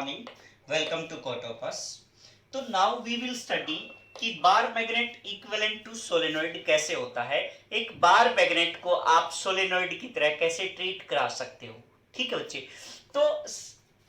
morning. Welcome to Cotopus. तो now we will study कि bar magnet equivalent to solenoid कैसे होता है। एक बार मैग्नेट को आप सोलेनोइड की तरह कैसे ट्रीट करा सकते हो। ठीक है बच्चे, तो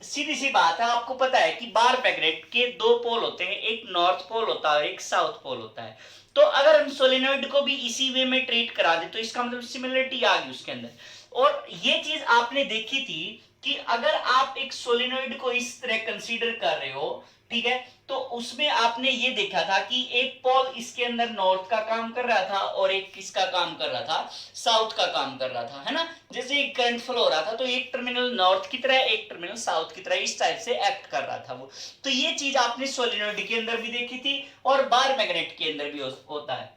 सीधी सी बात है, आपको पता है कि बार मैग्नेट के दो पोल होते हैं, एक नॉर्थ पोल होता है और एक साउथ पोल होता है। तो अगर हम सोलेनोइड को भी इसी वे में ट्रीट करा दे तो इसका मतलब सिमिलरिटी आ गई उसके अंदर। और ये चीज आपने देखी थी कि अगर आप एक सोलेनोइड को इस तरह कंसीडर कर रहे हो, ठीक है, तो उसमें आपने ये देखा था कि एक पोल इसके अंदर नॉर्थ का काम कर रहा था और एक किसका काम कर रहा था, साउथ का काम कर रहा था, है ना। जैसे एक करंट फ्लो हो रहा था तो एक टर्मिनल नॉर्थ की तरह एक टर्मिनल साउथ की तरह इस टाइप से एक्ट कर रहा था वो। तो ये चीज आपने सोलेनोइड के अंदर भी देखी थी और बार मैग्नेट के अंदर भी होता है।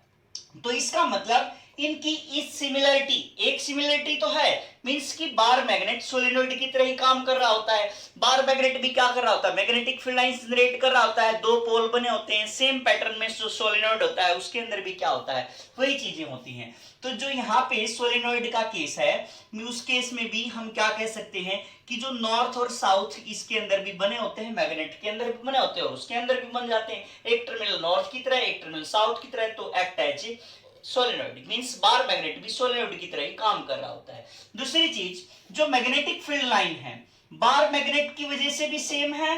तो इसका मतलब इनकी इस सिमिलरिटी, एक सिमिलरिटी तो है, मींस कि बार मैग्नेट सोलेनोइड की तरह ही काम कर रहा होता है। बार मैग्नेट भी क्या कर रहा होता है, मैग्नेटिक फील्ड लाइंस जनरेट कर रहा होता है, दो पोल बने होते हैं, सेम पैटर्न में जो सोलेनोइड होता है उसके अंदर भी क्या होता है, वही चीजें होती हैं। तो जो यहाँ पे सोलेनोइड का केस है, उस केस में भी हम क्या कह सकते हैं कि जो नॉर्थ और साउथ इसके अंदर भी बने होते हैं, मैग्नेट के अंदर भी बने होते हैं और उसके अंदर भी बन जाते हैं, एक टर्मिनल नॉर्थ की तरह एक टर्मिनल साउथ की तरह, तो act as solenoid, means bar magnet भी सोलेनोइड की तरह ही काम कर रहा होता है। दूसरी चीज, जो मैग्नेटिक फील्ड लाइन है बार मैग्नेट की वजह से भी सेम है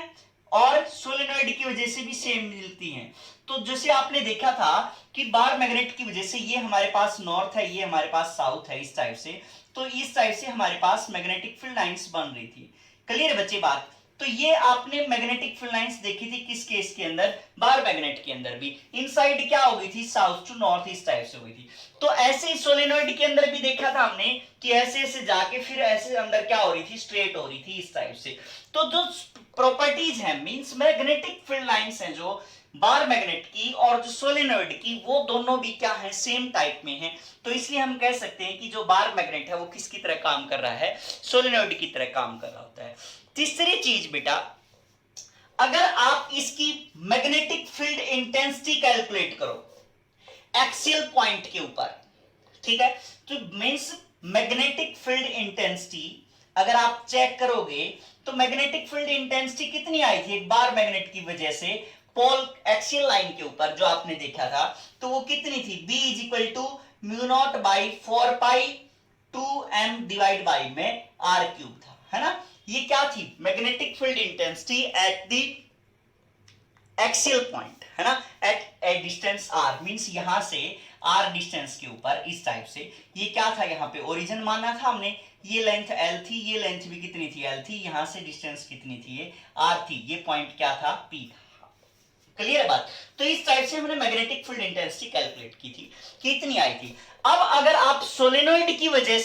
और सोलेनोइड की वजह से भी सेम मिलती हैं। तो जैसे आपने देखा था कि बार मैग्नेट की वजह से ये हमारे पास नॉर्थ है, ये हमारे पास साउथ है, इस टाइप से, तो इस टाइप से हमारे पास मैग्नेटिक फील्ड लाइंस बन रही थी। क्लियर बच्चे बात। तो ये आपने मैग्नेटिक फील्ड लाइंस देखी थी किस केस के अंदर, बार मैग्नेट के अंदर भी इनसाइड क्या हो गई थी, साउथ टू नॉर्थ इस टाइप से हो गई थी। तो ऐसे ही सोलेनोइड के अंदर भी देखा था हमने कि ऐसे ऐसे जाके फिर ऐसे अंदर क्या हो रही थी, स्ट्रेट हो रही थी इस टाइप से। तो जो प्रॉपर्टीज है, मींस मैग्नेटिक फील्ड लाइंस हैं जो बार मैग्नेट की और जो सोलेनोइड की, वो दोनों भी क्या है, सेम टाइप में है। तो इसलिए हम कह सकते हैं कि जो बार मैग्नेट है वो किसकी तरह काम कर रहा है, सोलेनोइड की तरह काम कर रहा होता है। तीसरी चीज बेटा, अगर आप इसकी मैग्नेटिक फील्ड इंटेंसिटी कैलकुलेट करो एक्सियल पॉइंट के ऊपर, ठीक है, तो मींस मैग्नेटिक फील्ड इंटेंसिटी अगर आप चेक करोगे तो मैग्नेटिक फील्ड इंटेंसिटी कितनी आई थी एक बार मैग्नेट की वजह से पोल एक्सियल लाइन के ऊपर जो आपने देखा था, तो वो कितनी थी, B is equal to mu naught by 4 pi 2m divide by में r क्यूब था, है ना। ये क्या थी, magnetic field intensity at the axial point, है ना, at a distance r, means यहां से r डिस्टेंस के ऊपर इस टाइप से। ये क्या था, यहाँ पे ओरिजिन माना था हमने, ये लेंथ l थी, ये लेंथ भी कितनी थी, l थी, यहां से डिस्टेंस कितनी थी, ये r थी, ये पॉइंट क्या था, p था। क्लियर है बात। तो इस टाइप से हमने मैग्नेटिक फील्ड इंटेंसिटी कैलकुलेट की थी, कितनी आई थी। अब अगर आप सोलेनोइड की वजह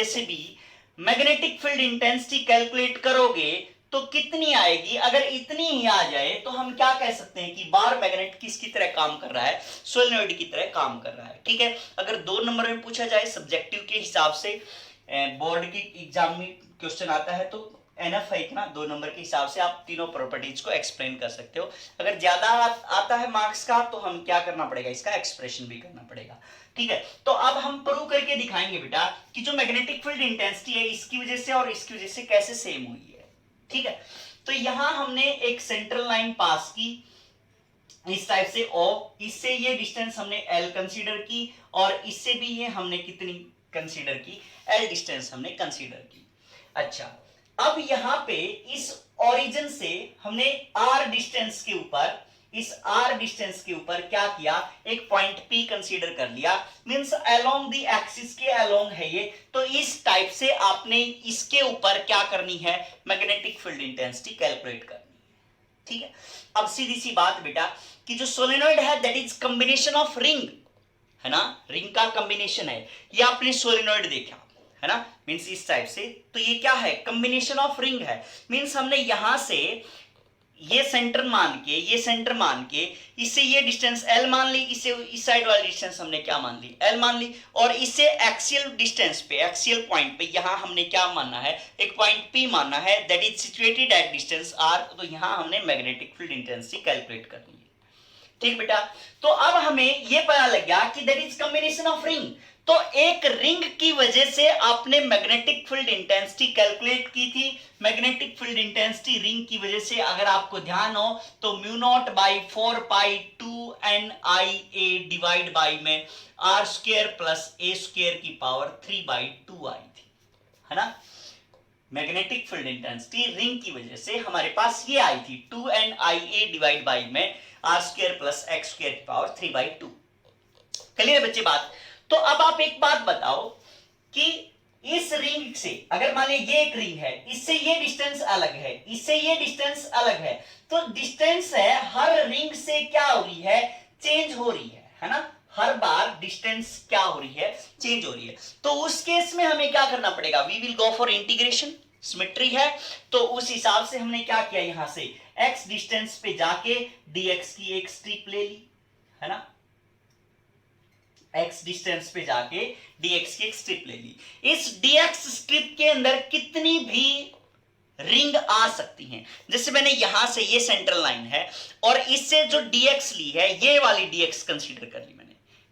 से भी मैग्नेटिक फील्ड इंटेंसिटी कैलकुलेट करोगे तो कितनी आएगी, अगर इतनी ही आ जाए तो हम क्या कह सकते हैं कि बार मैग्नेट किसकी तरह काम कर रहा है, सोलेनोइड की तरह काम कर रहा है। ठीक है, अगर 2 नंबर में पूछा जाए सब्जेक्टिव के हिसाब से, बोर्ड की एग्जाम में क्वेश्चन आता है तो एनएफ है इतना, 2 नंबर के हिसाब से आप तीनों प्रॉपर्टीज को एक्सप्लेन कर सकते हो। अगर ज्यादा आता है मार्क्स का तो हम क्या करना पड़ेगा, इसका एक्सप्रेशन भी करना पड़ेगा। ठीक है, तो अब हम प्रूव करके दिखाएंगे बेटा कि जो मैग्नेटिक फील्ड इंटेंसिटी है इसकी वजह से और इसकी वजह से कैसे सेम हुई है। ठीक है, तो यहां हमने एक सेंट्रल लाइन पास की इस टाइप से O, इससे ये डिस्टेंस हमने L कंसीडर की और इससे भी ये हमने कितनी कंसीडर की, L डिस्टेंस हमने कंसीडर की। अच्छा, अब यहां पे इस ओरिजिन से हमने R डिस्टेंस के ऊपर, इस R डिस्टेंस के ऊपर क्या किया, एक पॉइंट P कंसीडर कर लिया, मींस अलोंग द एक्सिस के अलोंग है ये। तो इस टाइप से आपने इसके ऊपर क्या करनी है, मैग्नेटिक फील्ड इंटेंसिटी कैलकुलेट करनी है। ठीक है, अब सीधी सी बात बेटा कि जो सोलेनोइड है that is combination of ring, है ना, रिंग का कॉम्बिनेशन है। ये आपने सोलेनोइड देखा है ना, मींस इस टाइप से, तो ये क्या है, कॉम्बिनेशन ऑफ रिंग है। मींस हमने यहां से ये सेंटर मान के इससे ये डिस्टेंस L मान ली, इससे इस साइड वाली डिस्टेंस हमने क्या मान ली, L मान ली, और इससे एक्सियल डिस्टेंस पे, एक्सियल पॉइंट पे यहां हमने क्या मानना है, एक पॉइंट P मानना है that is situated at distance R। तो यहां हमने मैग्नेटिक फील्ड इंटेंसिटी कैलकुलेट करनी है। ठीक बेटा, तो अब हमें ये पता लग गया कि that is combination of ring. तो एक रिंग की वजह से आपने मैग्नेटिक फील्ड इंटेंसिटी कैलकुलेट की थी। मैग्नेटिक फील्ड इंटेंसिटी रिंग की वजह से अगर आपको ध्यान हो तो mu naught by 4 pi 2 N I A divide by में are square plus A square की पावर 3/2 आई थी, है ना। मैग्नेटिक फील्ड इंटेंसिटी रिंग की वजह से हमारे पास ये आई थी 2NIA डिवाइड बाई में are square plus x square की पावर 3/2। क्लियर बच्चे बात। तो अब आप एक बात बताओ कि इस रिंग से अगर मान लीजिए ये एक रिंग है, इससे ये डिस्टेंस अलग है, इससे ये डिस्टेंस अलग है, तो डिस्टेंस है हर रिंग से क्या हो रही है, चेंज हो रही है ना। हर बार डिस्टेंस क्या हो रही है, चेंज हो रही है। तो उस केस में हमें क्या करना पड़ेगा, we will go for integration. Symmetry है तो उस हिसाब से हमने क्या किया, यहां से x डिस्टेंस पे जाके dx की एक स्ट्रिप ले ली, है ना। x डिस्टेंस पे जाके dx की एक स्ट्रिप ले ली। इस dx स्ट्रिप के अंदर कितनी भी रिंग आ सकती हैं। जैसे मैंने यहां से ये सेंट्रल लाइन है और इससे जो dx ली है, ये वाली dx कंसीडर कर ली मैंने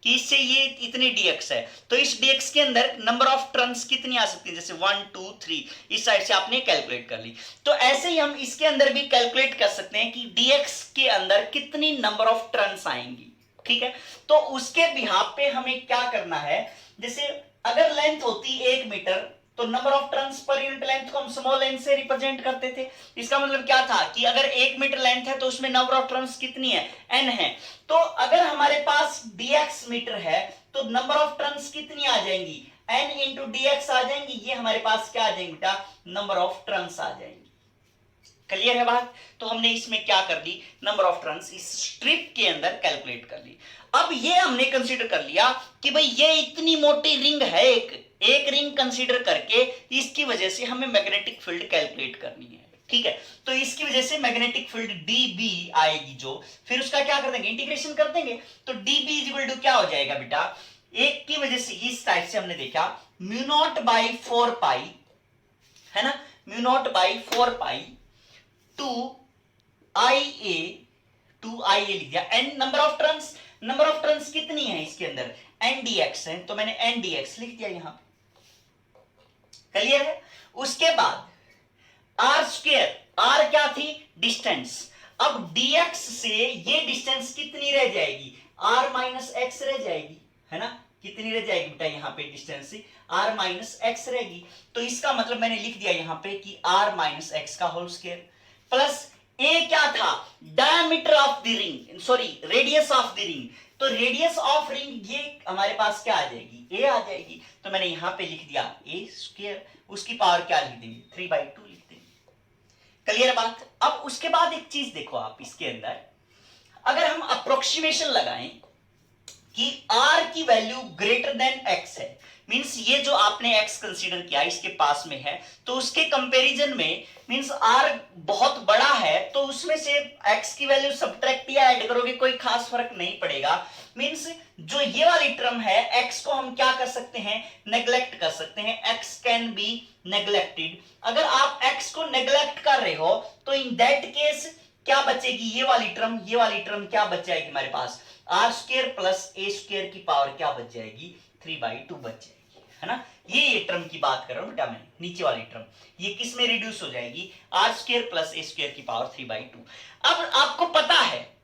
कि इससे ये इतनी dx है, तो इस dx के अंदर नंबर ऑफ टर्न्स कितनी आ सकती है, जैसे 1 2 3 इस साइड से आपने कैलकुलेट कर ली। तो ऐसे ही हम इसके अंदर भी कैलकुलेट कर सकते हैं कि dx के अंदर कितनी नंबर ऑफ टर्न्स आएंगी, ठीक है। तो उसके बिहाफ पे हमें क्या करना है, जैसे अगर लेंथ होती 1 मीटर तो number of turns per unit length को हम स्मॉल एन से रिप्रेजेंट करते थे। इसका मतलब क्या था कि अगर 1 मीटर लेंथ है तो उसमें नंबर ऑफ टर्न्स कितनी है, n है। तो अगर हमारे पास dx मीटर है तो नंबर ऑफ टर्न्स कितनी आ जाएंगी, n इंटू dx आ जाएंगी। ये हमारे पास क्या आ जाएंगे बेटा, नंबर ऑफ टर्न्स आ जाएंगी। क्लियर है बात। तो हमने इसमें क्या कर ली, नंबर ऑफ टर्न्स इस स्ट्रिप के अंदर कैलकुलेट कर ली। अब ये हमने कंसीडर कर लिया कि भाई ये इतनी मोटी रिंग है, एक रिंग कंसीडर करके इसकी वजह से हमें मैग्नेटिक फील्ड कैलकुलेट करनी है, ठीक है। तो इसकी वजह से मैग्नेटिक फील्ड dB आएगी जो, फिर उसका क्या कर देंगे, इंटीग्रेशन कर देंगे। तो dB इक्वल टू क्या हो जाएगा बेटा, एक की वजह से इस टाइप से हमने देखा म्यू नॉट बाई 4 पाई, है ना, mu naught by 4 pi 2IA लिख दिया। n नंबर ऑफ टर्न्स कितनी है इसके अंदर, ndx है, तो मैंने ndx लिख दिया यहां पे। क्लियर है। उसके बाद आर स्क्वायर, आर क्या थी, डिस्टेंस। अब dx से ये डिस्टेंस कितनी रह जाएगी, r माइनस एक्स रह जाएगी, है ना। कितनी रह जाएगी बेटा, यहाँ पे डिस्टेंस से r माइनस एक्स रहेगी। तो इसका मतलब मैंने लिख दिया यहाँ पे कि r माइनस एक्स का होल स्क्वायर प्लस ए क्या था, diameter of the ring, sorry radius of the ring. तो रेडियस ऑफ रिंग ये हमारे पास क्या आ जाएगी, ए आ जाएगी। तो मैंने यहां पे लिख दिया ए स्क्वायर, उसकी पावर क्या लिख देंगे, 3/2 लिख देंगे। क्लियर बात। अब उसके बाद एक चीज देखो आप, इसके अंदर अगर हम अप्रोक्सीमेशन लगाएं कि r की वैल्यू ग्रेटर देन x है, मींस ये जो आपने x कंसीडर किया इसके पास में है, तो उसके कंपैरिजन में मींस r बहुत बड़ा है, तो उसमें से x की वैल्यू सब्ट्रैक्ट या ऐड करोगे कोई खास फर्क नहीं पड़ेगा। मींस जो ये वाली टर्म है x को हम क्या कर सकते हैं, नेग्लेक्ट कर सकते हैं, x कैन बी नेग्लेक्टेड। अगर आप x को नेग्लेक्ट कर रहे हो तो इन दैट केस क्या बचेगी, ये वाली टर्म क्या बच जाएगी हमारे पास, आर स्क्वायर प्लस ए स्क्वायर की पावर क्या बच जाएगी, 3/2 बच जाएगी, है ना। ये टर्म की बात कर रहा हूं बेटा मैं, नीचे वाली टर्म ये किस में रिड्यूस हो जाएगी, आर स्क्वायर प्लस ए स्क्वायर की पावर 3/2। अब आपको पता है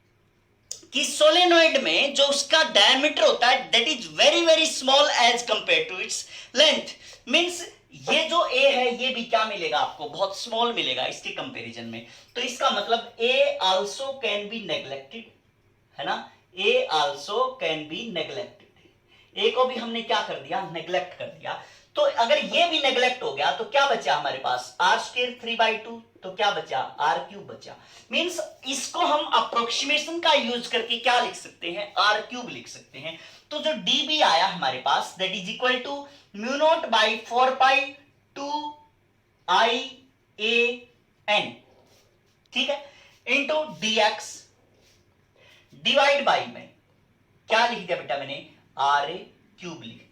कि सोलेनॉइड में जो उसका डायमीटर होता है that is very very small as compare to its length. Means ये जो A है ये भी क्या मिलेगा आपको, बहुत स्मॉल मिलेगा इसके कंपैरिजन में। तो इसका मतलब A also can be neglected, है ना, A also can be neglected. A को भी हमने क्या कर दिया, नेग्लेक्ट कर दिया। तो अगर ये भी नेग्लेक्ट हो गया तो क्या बचा हमारे पास, आर स्क्वायर 3/2, तो क्या बचा, आर क्यूब बचा। मींस इसको हम अप्रोक्सीमेशन का यूज करके क्या लिख सकते हैं, आर क्यूब लिख सकते हैं। तो जो dB आया हमारे पास that is equal to mu naught by 4 pi 2IAN, ठीक है, इंटू dx डिवाइड बाई में क्या लिख दिया बेटा मैंने, आर क्यूब लिख दिया।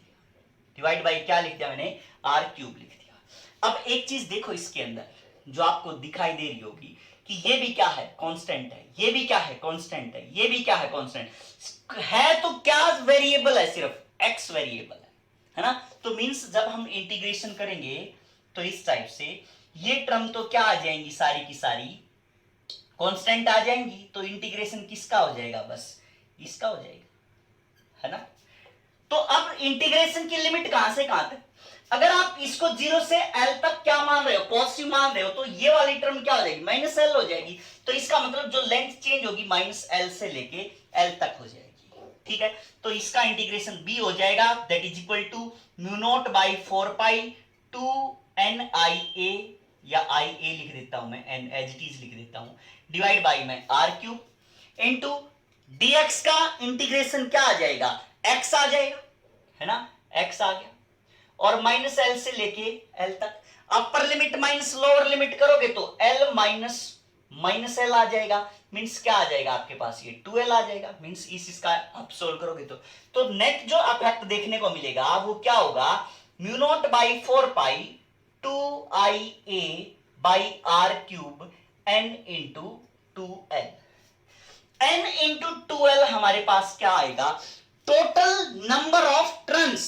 डिवाइड बाई क्या लिख दिया मैंने, आर क्यूब लिख दिया। अब एक चीज देखो इसके अंदर जो आपको दिखाई दे रही होगी कि ये भी क्या है, कांस्टेंट है, ये भी क्या है, कांस्टेंट है, ये भी क्या है, कांस्टेंट है। तो क्या वेरिएबल है, सिर्फ x वेरिएबल है, है ना। तो मींस जब हम इंटीग्रेशन करेंगे तो इस टाइप से ये टर्म तो क्या आ जाएंगी, सारी की सारी कांस्टेंट आ जाएंगी, तो इंटीग्रेशन किसका हो जाएगा, बस इसका हो जाएगा, है ना। तो अब इंटीग्रेशन की लिमिट कहां से कहां तक, अगर आप इसको 0 से l तक क्या मान रहे हो, पॉजिटिव मान रहे हो, तो ये वाली टर्म क्या हो जाएगी, माइनस एल हो जाएगी। तो इसका मतलब जो लेंथ चेंज होगी माइनस एल से लेके एल तक हो जाएगी, ठीक है। तो इसका इंटीग्रेशन b हो जाएगा, that is equal to mu naught by 4 pi two N I A, या आई ए लिख देता हूं मैं, एन एज इट इज लिख देता हूं, डिवाइड बाई में आर क्यूब इंटू dx का इंटीग्रेशन क्या आ जाएगा, x आ जाएगा, है ना, x आ गया, और माइनस एल से लेके एल तक। Upper limit minus lower limit करोगे तो एल माइनस माइनस एल आ जाएगा, मींस क्या आ जाएगा आपके पास, ये 2l आ जाएगा, मींस इसका आप सोल्व करोगे तो नेट जो इफेक्ट देखने को मिलेगा वो क्या होगा, mu naught by 4 pi two I a by r cube n into 2l। n into 2l हमारे पास क्या आएगा, total number of turns,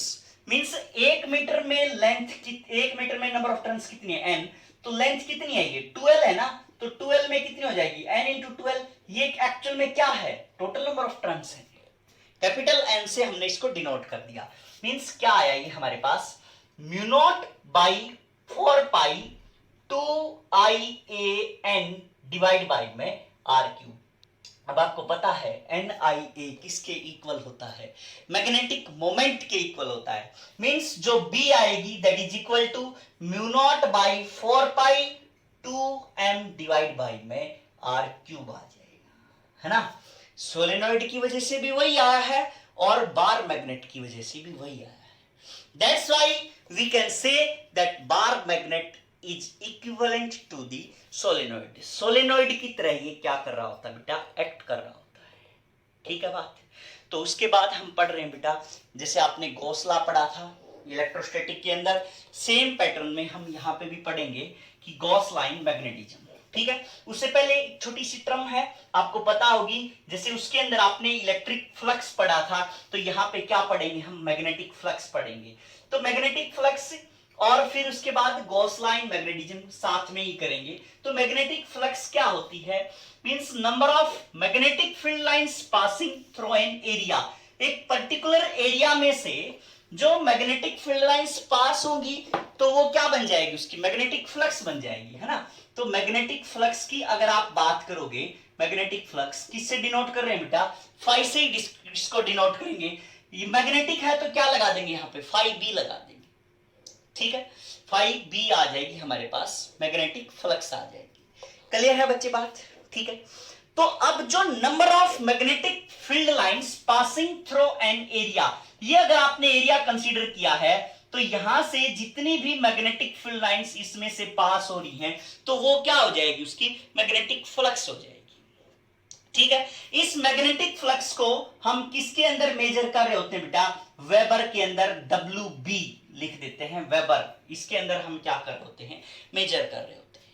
means 1 metre में लेंथ, 1 मीटर में नंबर ऑफ टर्न्स कितनी है, n, तो लेंथ कितनी है, ये 12 है ना, तो 12 में कितनी हो जाएगी, n इंटू 12, ये एक्चुअल में क्या है, टोटल नंबर ऑफ टर्न्स है। कैपिटल N से हमने इसको डिनोट कर दिया, मींस क्या आया ये हमारे पास, mu naught by 4 pi two I A N divide by में आर क्यूब। अब आपको पता है एन आई ए किसके इक्वल होता है, मैग्नेटिक मोमेंट के इक्वल होता है, मींस जो बी आएगी that is equal to mu naught by 4 pi two m divide by में आर क्यूब आ जाएगा, है ना। सोलेनॉइड की वजह से भी वही आया है और बार मैग्नेट की वजह से भी वही आया है, that's why we can say that bar magnet is equivalent to the solenoid. Solenoid की तरह ये क्या कर रहा होता है बेटा, एक्ट कर रहा होता है, ठीक है बात। तो उसके बाद हम पढ़ रहे हैं बेटा, जैसे आपने गॉस लॉ पढ़ा था इलेक्ट्रोस्टैटिक के अंदर, सेम पैटर्न में हम यहाँ पे भी पढ़ेंगे कि गॉस लाइन मैग्नेटिज्म, ठीक है। उससे पहले एक छोटी सी टर्म है आपको पता होगी, जैसे उसके अंदर आपने इलेक्ट्रिक फ्लक्स पढ़ा था, तो यहाँ पे क्या पढ़ेंगे हम, मैग्नेटिक फ्लक्स पढ़ेंगे। तो मैग्नेटिक फ्लक्स और फिर उसके बाद गॉस लाइन मैग्नेटिज्म साथ में ही करेंगे। तो मैग्नेटिक फ्लक्स क्या होती है, means number of magnetic field lines passing through an area, एक पर्टिकुलर एरिया में से जो मैग्नेटिक फील्ड लाइंस पास होगी तो वो क्या बन जाएगी, उसकी मैग्नेटिक फ्लक्स बन जाएगी, है ना। तो मैग्नेटिक फ्लक्स की अगर आप बात करोगे, मैग्नेटिक फ्लक्स किससे डिनोट कर रहे हैं बेटा, फाई से ही इसको डिनोट करेंगे। ये मैग्नेटिक है तो क्या लगा देंगे यहाँ पे, फाई बी लगा देंगे, ठीक है, फाई बी आ जाएगी हमारे पास, मैग्नेटिक फ्लक्स आ जाएगी। क्लियर है बच्चे बात, ठीक है। तो अब जो number of magnetic field lines passing through an area, ये अगर आपने एरिया कंसीडर किया है तो यहां से जितनी भी मैग्नेटिक फील्ड लाइंस इसमें से पास हो रही हैं तो वो क्या हो जाएगी, उसकी मैग्नेटिक फ्लक्स हो जाएगी, ठीक है। इस मैग्नेटिक फ्लक्स को हम किसके अंदर मेजर कर रहे होते हैं बेटा, वेबर के अंदर WB लिख देते हैं, वेबर, इसके अंदर हम क्या कर रहे होते हैं, मेजर कर रहे होते हैं,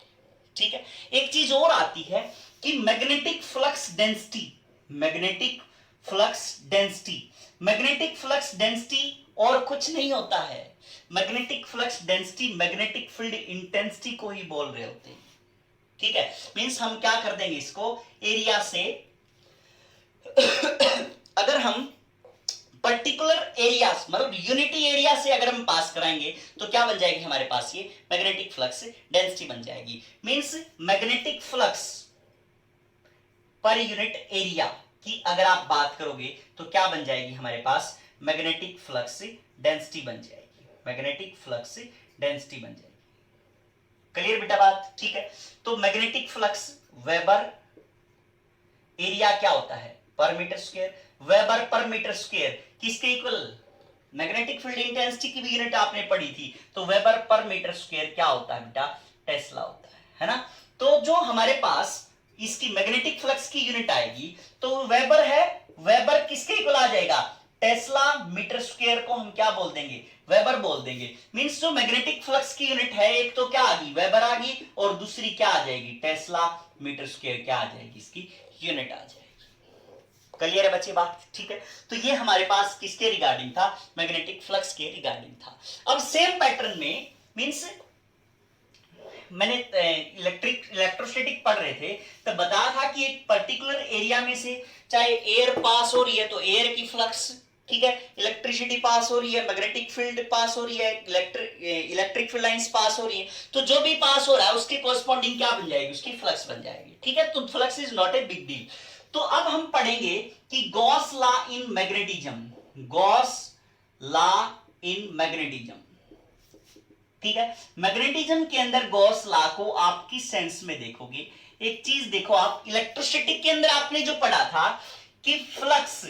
ठीक है। एक चीज और आती है कि magnetic flux density, magnetic flux density, magnetic flux density और कुछ नहीं होता है, magnetic flux density magnetic field intensity को ही बोल रहे होते हैं, ठीक है। मींस हम क्या कर देंगे इसको, एरिया से अगर हम पर्टिकुलर एरियाज मतलब यूनिटी एरिया से अगर हम पास कराएंगे तो क्या बन जाएगी हमारे पास, ये मैग्नेटिक फ्लक्स डेंसिटी बन जाएगी। Means magnetic flux per unit area की अगर आप बात करोगे तो क्या बन जाएगी हमारे पास, मैग्नेटिक फ्लक्स डेंसिटी बन जाएगी, मैग्नेटिक फ्लक्स डेंसिटी बन जाएगी। क्लियर बेटा बात, ठीक है। तो मैग्नेटिक फ्लक्स वेबर, एरिया क्या होता है per metre square, weber per metre square किसके इक्वल, मैग्नेटिक फील्ड इंटेंसिटी की भी यूनिट आपने पढ़ी थी, तो वेबर पर मीटर स्क्वायर क्या होता है बेटा, टेस्ला होता है ना। तो जो हमारे पास इसकी मैग्नेटिक फ्लक्स की यूनिट आएगी तो वेबर है, वेबर किसके इक्वल आ जाएगा, टेस्ला मीटर स्क्वायर को हम क्या बोल देंगे, वेबर बोल देंगे। मींस जो मैग्नेटिक फ्लक्स की यूनिट है एक तो क्या आ गई, वेबर आ गई, और दूसरी क्या आ जाएगी, टेस्ला मीटर स्क्वायर क्या आ जाएगी, इसकी यूनिट आ जाएगी। क्लियर है बच्चे बात? ठीक है, तो ये हमारे पास किसके रिगार्डिंग था? मैग्नेटिक फ्लक्स के रिगार्डिंग था। अब सेम पैटर्न में मींस मैंने इलेक्ट्रोस्टैटिक पढ़ रहे थे तब बताया था कि एक पर्टिकुलर एरिया में से चाहे एयर पास हो रही है तो एयर की फ्लक्स, ठीक है, इलेक्ट्रिसिटी पास हो रही है, मैग्नेटिक फील्ड पास हो रही है, इलेक्ट्रिक फील्ड लाइंस पास हो रही है, तो जो भी पास हो रहा है उसके कॉरस्पॉन्डिंग क्या बन जाएगी? उसकी फ्लक्स बन जाएगी। ठीक है, तो flux is not a big deal. तो अब हम पढ़ेंगे कि Gauss law in magnetism, Gauss law in magnetism. ठीक है, मैग्नेटिज्म के अंदर गॉस लॉ को आप किस सेंस में देखोगे? एक चीज देखो, आप इलेक्ट्रोस्टैटिक के अंदर आपने जो पढ़ा था कि फ्लक्स,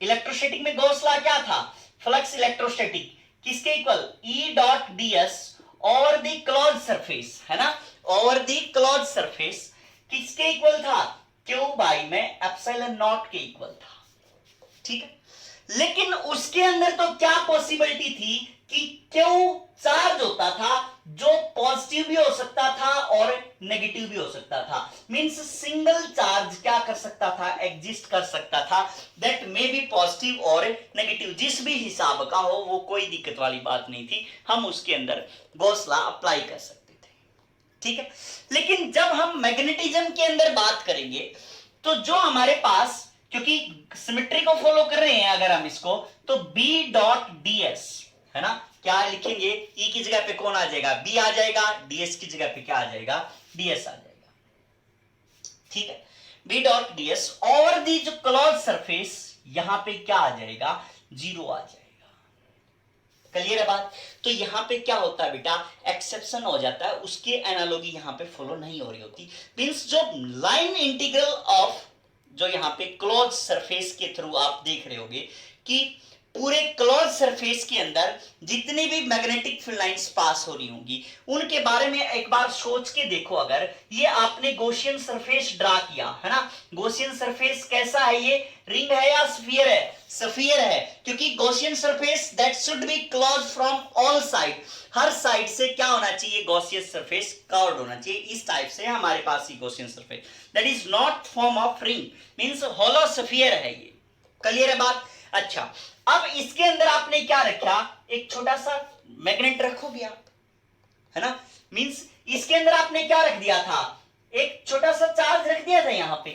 इलेक्ट्रोस्टैटिक में गॉस लॉ क्या था? फ्लक्स इलेक्ट्रोस्टैटिक किसके equal? E dot ds over the close surface, है ना, ओवर द क्लोज सरफेस किसके इक्वल था? Q बाई में एप्सिलॉन नॉट के इक्वल था। ठीक है, लेकिन उसके अंदर तो क्या पॉसिबिलिटी थी कि क्यों चार्ज होता था जो पॉजिटिव भी हो सकता था और नेगेटिव भी हो सकता था। मींस सिंगल चार्ज क्या कर सकता था? एग्जिस्ट कर सकता था, दैट मे बी पॉजिटिव और नेगेटिव, जिस भी हिसाब का हो वो कोई दिक्कत वाली बात नहीं थी, हम उसके अंदर गॉस लॉ अप्लाई कर सकते थे। ठीक है, लेकिन जब हम मैग्नेटिज्म के अंदर बात करेंगे तो जो हमारे पास, क्योंकि सिमेट्री को फॉलो कर रहे हैं अगर हम इसको, तो B डॉट ds, है ना, क्या लिखेंगे? E की जगह पे कौन आ जाएगा? B आ जाएगा, ds की जगह पे क्या आ जाएगा? ds आ जाएगा। ठीक है, B डॉट ds और दी जो क्लोज सरफेस, यहां पे क्या आ जाएगा? 0 आ जाएगा। क्लियर है बात? तो यहां पे क्या होता है बेटा? एक्सेप्शन हो जाता है, उसके एनालॉजी यहां पे फॉलो नहीं हो रही होती। मींस जो लाइन इंटीग्रल ऑफ जो यहां पे क्लोज सरफेस के थ्रू आप देख रहे होगे कि पूरे क्लोज सरफेस के अंदर जितनी भी मैग्नेटिक फील्ड लाइंस पास हो रही होंगी उनके बारे में एक बार सोच के देखो। अगर ये आपने गॉसियन सरफेस ड्रा किया है ना, गॉसियन सरफेस कैसा है? ये रिंग है या स्फीयर है? स्फीयर है, क्योंकि Gaussian surface that should be close from all side, her side से क्या होना चाहिए? गॉसियन सरफेस कर्व्ड होना चाहिए। इस टाइप से हमारे पास ही Gaussian surface, that is not form of ring, means hollow sphere है ये। क्लियर है बात? अच्छा, अब इसके अंदर आपने क्या रखा? एक छोटा सा मैग्नेट रखोगे आप, है ना, मींस इसके अंदर आपने क्या रख दिया था? एक छोटा सा चार्ज रख दिया था यहां पे।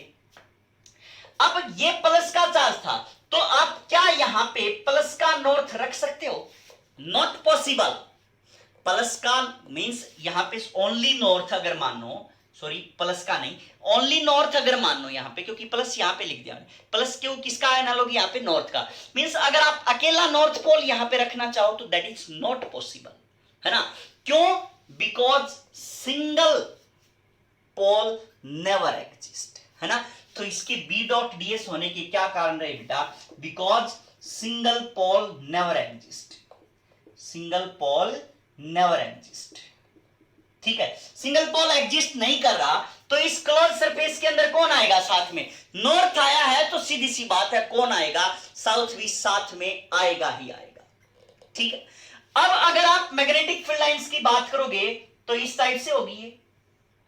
अब ये प्लस का चार्ज था, तो आप क्या यहां पे प्लस का नॉर्थ रख सकते हो? Not possible. प्लस का मींस यहां पे ओनली नॉर्थ अगर मानो, सॉरी प्लस का नहीं, ओनली नॉर्थ अगर मान लो यहां पे, क्योंकि प्लस यहां पे लिख दिया प्लस, क्यों? किसका एनालॉग? यहां पे नॉर्थ का। मींस अगर आप अकेला नॉर्थ पोल यहां पे रखना चाहो तो दैट इज नॉट पॉसिबल, है ना। क्यों? Because single pole never exist, है ना। तो इसके B डॉट ds होने के क्या कारण रहे बेटा? Because single pole never exist, single pole never exist. ठीक है, सिंगल पोल एग्जिस्ट नहीं कर रहा तो इस क्लोज सरफेस के अंदर कौन आएगा साथ में? नॉर्थ आया है तो सीधी सी बात है कौन आएगा? साउथ भी साथ में आएगा ही आएगा। ठीक है, अब अगर आप मैग्नेटिक फील्ड लाइंस की बात करोगे तो इस टाइप से होगी ये,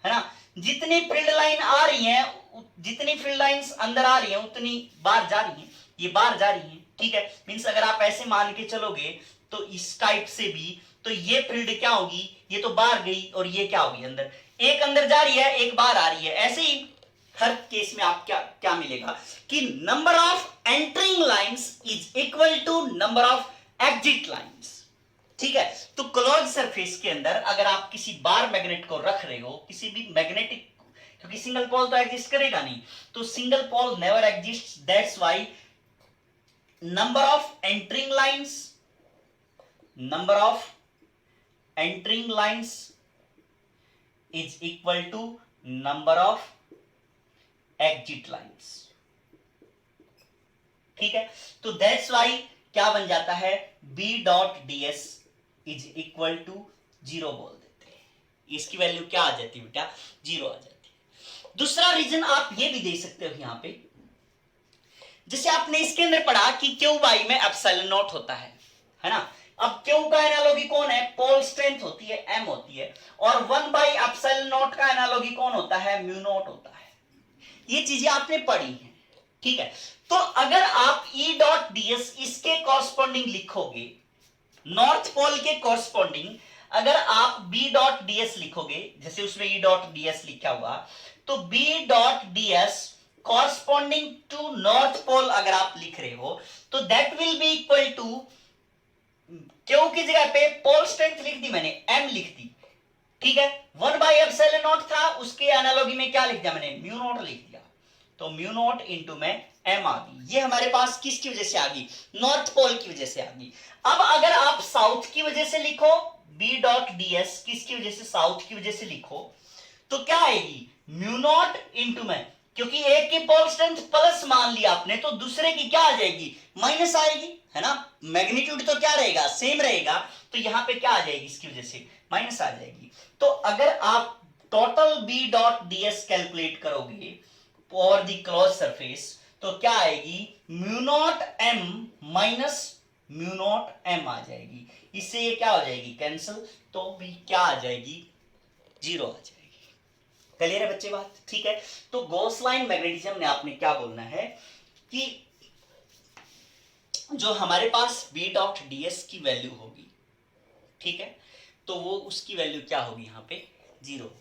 है ना। जितनी फील्ड लाइन आ रही है, जितनी फील्ड लाइंस अंदर आ रही है उतनी बाहर जा रही है, ये बाहर जा रही है। ठीक है, मींस अगर आप ऐसे मान के चलोगे तो इस टाइप से भी, तो ये फील्ड क्या होगी? ये तो बाहर गई और ये क्या होगी? अंदर। एक अंदर जा रही है, एक बाहर आ रही है। ऐसे ही हर केस में आप क्या क्या मिलेगा कि number of entering lines is equal to number of exit lines. ठीक है, तो क्लोज सरफेस के अंदर अगर आप किसी बार मैग्नेट को रख रहे हो, किसी भी मैग्नेटिक, क्योंकि सिंगल पोल तो एग्जिस्ट करेगा नहीं, तो single pole never exist, that's why number of entering lines, number of entering lines is equal to number of exit lines। ठीक है, तो that's why क्या बन जाता है? B dot ds is equal to 0 बोल देते हैं। इसकी वैल्यू क्या आ जाती है बेटा? 0 आ जाती है। दूसरा रीजन आप ये भी दे सकते हो यहां पे, जैसे आपने इसके अंदर पढ़ा कि Q बाई में एप्सिलॉन नॉट होता है ना। अब Q का एनालॉगी कौन है? पोल स्ट्रेंथ होती है, M होती है, और 1 बाई एप्सिलॉन नॉट का एनालॉगी कौन होता है? म्यू नॉट होता है। ये चीजें आपने पढ़ी हैं, ठीक है, तो अगर आप ई डॉट डीएस इसके कॉरस्पॉन्डिंग लिखोगे, नॉर्थ पोल के कॉरस्पॉन्डिंग अगर आप बी डॉट डीएस लिखोगे, जैसे उसमें ई डॉट डीएस लिखा हुआ, तो B dot DS corresponding to north pole अगर आप लिख रहे हो, तो that will be equal to, Q की जगह पे पोल स्ट्रेंथ लिख दी मैंने, एम लिख दी, ठीक है, 1/एप्सिलॉन नॉट था, उसके एनालॉगी में क्या लिख दिया मैंने, म्यू नॉट लिख दिया, तो म्यू नॉट इंटू में एम आ गई। ये हमारे पास किसकी वजह से आ गई, नॉर्थ पोल की वजह से आ गई। अब अगर आप साउथ की वजह से लिखो, बी डॉट डीएस किसकी वजह से, साउथ की वजह से लिखो, तो क्या आएगी, म्यू नॉट इंटू में, क्योंकि एक की पोल स्ट्रेंथ प्लस मान लिया आपने, तो दूसरे की क्या आ जाएगी, माइनस आएगी, है ना, मैग्नीट्यूड तो क्या रहेगा, सेम रहेगा, तो यहां पे क्या आ जाएगी, इसकी वजह से माइनस आ जाएगी। तो अगर आप total B dot DS calculate करोगे फॉर द क्लोज सरफेस, तो क्या आएगी, mu naught M minus mu naught M आ जाएगी, इससे ये क्या हो जाएगी, कैंसिल, तो भी क्या आ जाएगी, जीरो आ जाएगी। क्लियर है बच्चे बात, ठीक है। तो गॉस लाइन मैग्नेटिज्म में आपने क्या बोलना है कि जो हमारे पास बी डॉट डीएस की वैल्यू होगी, ठीक है, तो वो उसकी वैल्यू क्या होगी, यहां पे जीरो।